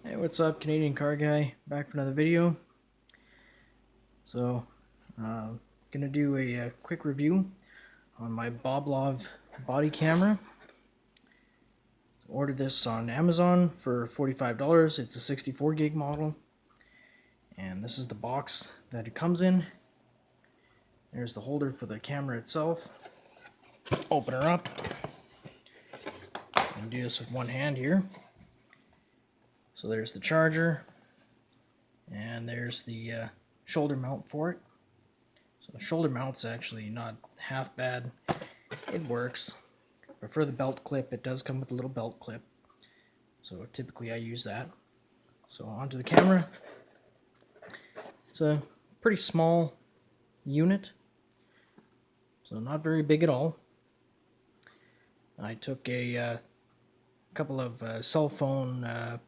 Hey, what's up, Canadian car guy? Back for another video. So, gonna do a quick review on my Boblov body camera. Ordered this on Amazon for $45. It's a 64 gig model, and this is the box that it comes in. There's the holder for the camera itself. Open her up. And do this with one hand here. So there's the charger, and there's the shoulder mount for it. So the shoulder mount's actually not half bad. It works. But for the belt clip, it does come with a little belt clip. So typically I use that. So onto the camera. It's a pretty small unit. So not very big at all. I took a couple of cell phone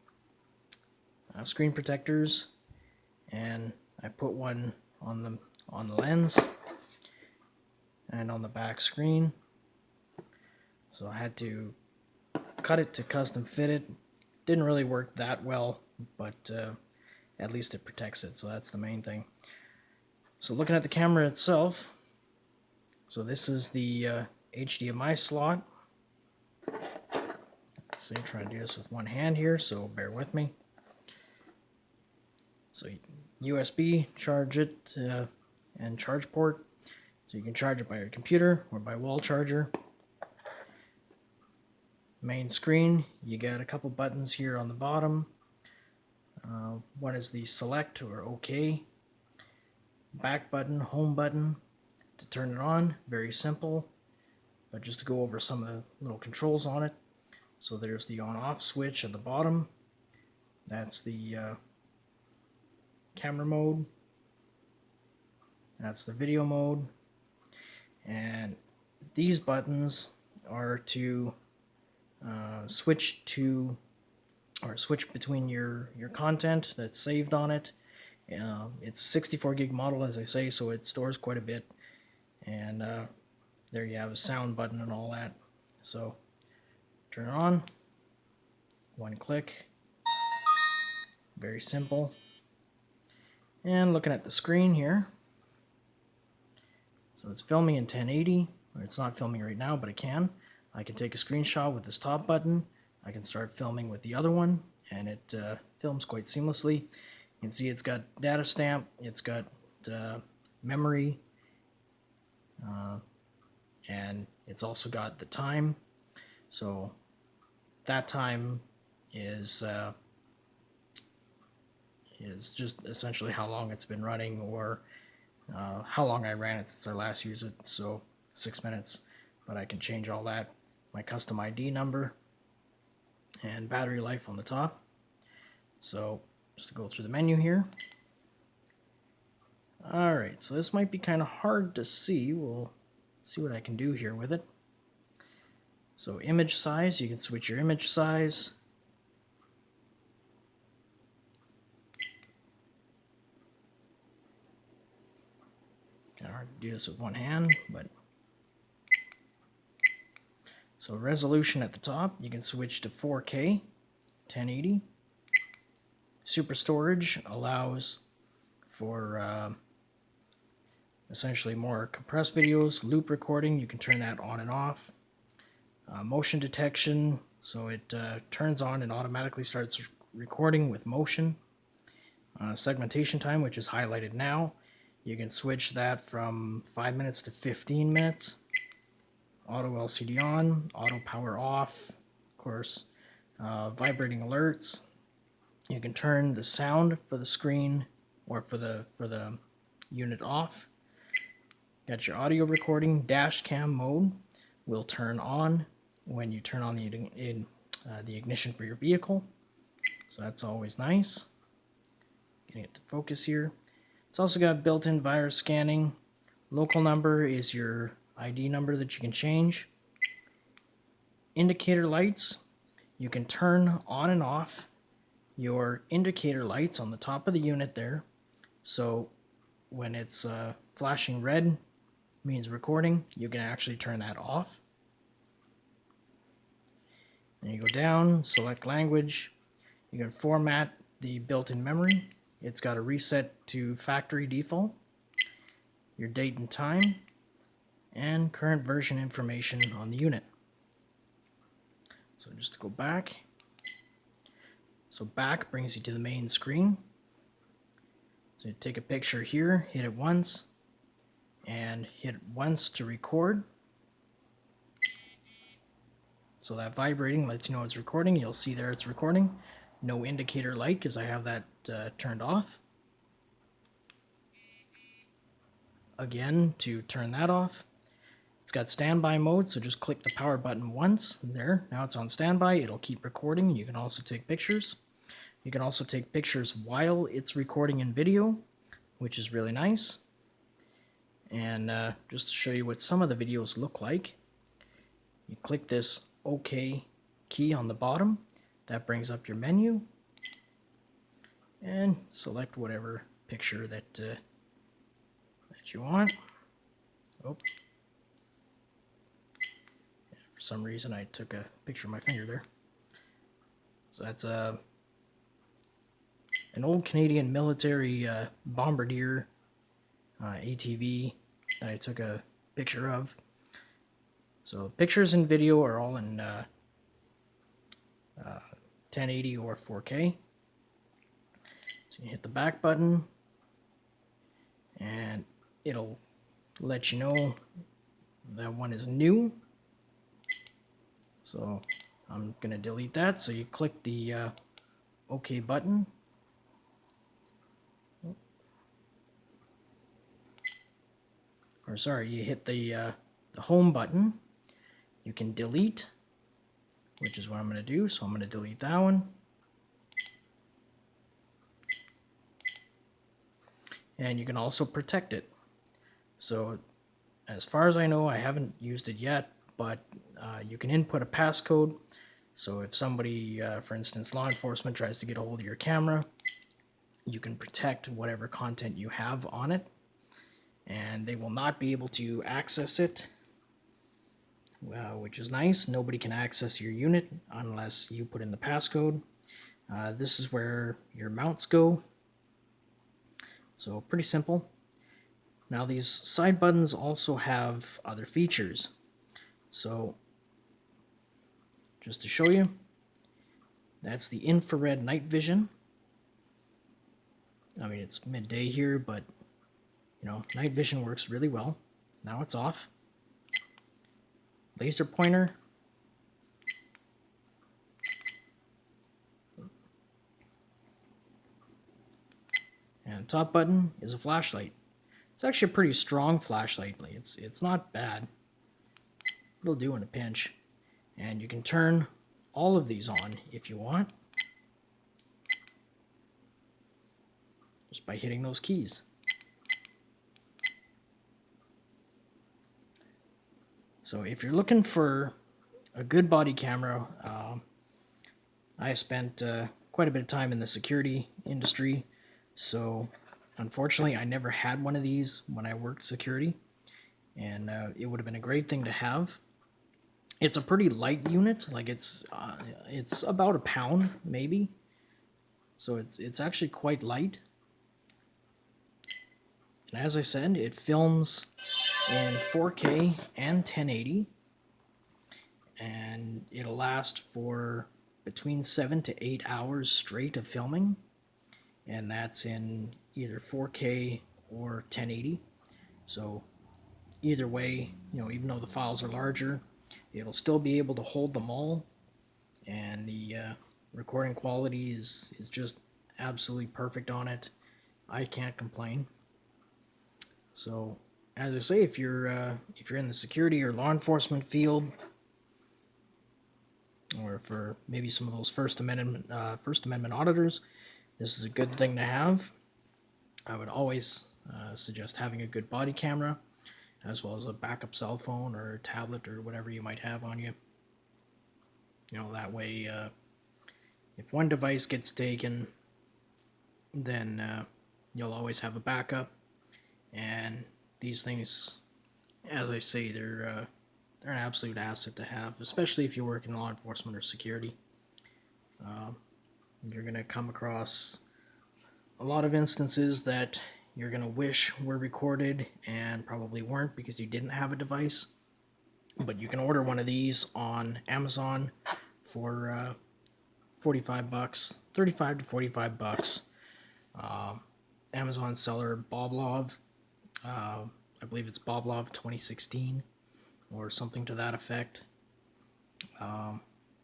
screen protectors, and I put one on the lens and on the back screen. So I had to cut it to custom fit it. Didn't really work that well, but at least it protects it, so that's the main thing. So looking at the camera itself, so this is the HDMI slot. So I'm trying to do this with one hand here, so bear with me. So USB, charge it, and charge port. So you can charge it by your computer or by wall charger. Main screen, you got a couple buttons here on the bottom. One is the select or OK. Back button, home button to turn it on. Very simple. But just to go over some of the little controls on it. So there's the on-off switch at the bottom. That's the camera mode. That's the video mode. And these buttons are to switch between your content that's saved on it. It's 64 gig model, as I say, so it stores quite a bit. And there you have a sound button and all that. So turn it on, one click, very simple. And looking at the screen here, so it's filming in 1080. It's not filming right now, but it can. I can take a screenshot with this top button. I can start filming with the other one, and it films quite seamlessly. You can see it's got data stamp, it's got memory, and it's also got the time. So that time is just essentially how long it's been running, or how long I ran it since I last used it, so 6 minutes. But I can change all that. My custom ID number and battery life on the top. So just to go through the menu here. Alright, so this might be kind of hard to see. We'll see what I can do here with it. So image size, you can switch your image size. Kind of hard to do this with one hand, but so resolution at the top, you can switch to 4K, 1080. Super storage allows for essentially more compressed videos. Loop recording, you can turn that on and off. Motion detection, so it turns on and automatically starts recording with motion. Segmentation time, which is highlighted now, you can switch that from 5 minutes to 15 minutes. Auto LCD on, auto power off, of course, vibrating alerts. You can turn the sound for the screen or for the unit off. Got your audio recording. Dash cam mode will turn on when you turn on the ignition for your vehicle. So that's always nice. Getting it to focus here. It's also got built-in virus scanning. Local number is your ID number that you can change. Indicator lights, you can turn on and off your indicator lights on the top of the unit there. So when it's flashing red, means recording, you can actually turn that off. And you go down, select language. You can format the built-in memory. It's got a reset to factory default, your date and time, and current version information on the unit. So just to go back. So back brings you to the main screen. So you take a picture here, hit it once, and hit once to record. So that vibrating lets you know it's recording. You'll see there it's recording. No indicator light because I have that turned off. Again, to turn that off. It's got standby mode, so just click the power button once. There, now it's on standby. It'll keep recording. You can also take pictures. You can also take pictures while it's recording in video, which is really nice. And just to show you what some of the videos look like, you click this OK key on the bottom. That brings up your menu. And select whatever picture that you want. Oh. For some reason I took a picture of my finger there. So that's an old Canadian military bombardier ATV that I took a picture of. So pictures and video are all in 1080 or 4K. So you hit the back button and it'll let you know that one is new. So I'm going to delete that. So you click the OK button. Or sorry, you hit the home button. You can delete, which is what I'm going to do. So I'm going to delete that one. And you can also protect it. So as far as I know, I haven't used it yet, but you can input a passcode. So if somebody, for instance, law enforcement tries to get a hold of your camera, you can protect whatever content you have on it, and they will not be able to access it, which is nice. Nobody can access your unit unless you put in the passcode. This is where your mounts go. So pretty simple. Now these side buttons also have other features. So just to show you, that's the infrared night vision. I mean, it's midday here, but you know, night vision works really well. Now it's off. Laser pointer. And top button is a flashlight. It's actually a pretty strong flashlight. It's not bad. It'll do in a pinch. And you can turn all of these on if you want, just by hitting those keys. So if you're looking for a good body camera, I spent quite a bit of time in the security industry, so unfortunately I never had one of these when I worked security, and it would have been a great thing to have. It's a pretty light unit, like it's about a pound maybe, so it's actually quite light. And as I said, it films in 4K and 1080, and it'll last for between 7 to 8 hours straight of filming, and that's in either 4K or 1080. So either way, you know, even though the files are larger, it'll still be able to hold them all, and the recording quality is just absolutely perfect on it. I can't complain. So as I say, if you're in the security or law enforcement field, or for maybe some of those First Amendment auditors, this is a good thing to have. I would always suggest having a good body camera, as well as a backup cell phone or tablet or whatever you might have on you. You know, that way, if one device gets taken, then you'll always have a backup. And these things, as I say, they're an absolute asset to have, especially if you work in law enforcement or security. You're going to come across a lot of instances that you're going to wish were recorded and probably weren't because you didn't have a device. But you can order one of these on Amazon for 45 bucks, 35 to 45 bucks. Amazon seller Boblov, I believe it's Boblov 2016 or something to that effect.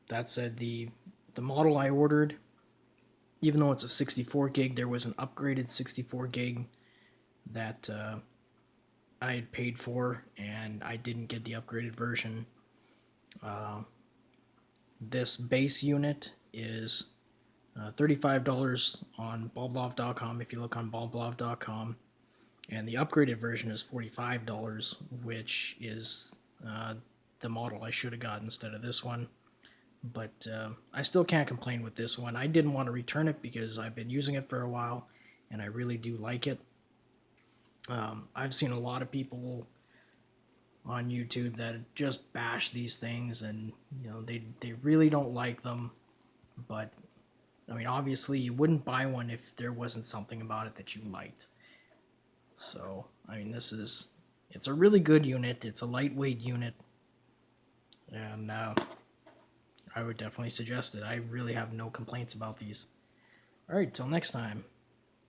That said, the model I ordered, even though it's a 64 gig, there was an upgraded 64 gig that I had paid for, and I didn't get the upgraded version. This base unit is $35 on Boblov.com if you look on Boblov.com, and the upgraded version is $45, which is the model I should have got instead of this one. But I still can't complain with this one. I didn't want to return it because I've been using it for a while, and I really do like it. I've seen a lot of people on YouTube that just bash these things, and they really don't like them. But I mean, obviously you wouldn't buy one if there wasn't something about it that you liked. So I mean, it's a really good unit. It's a lightweight unit, and I would definitely suggest it. I really have no complaints about these. Alright, till next time.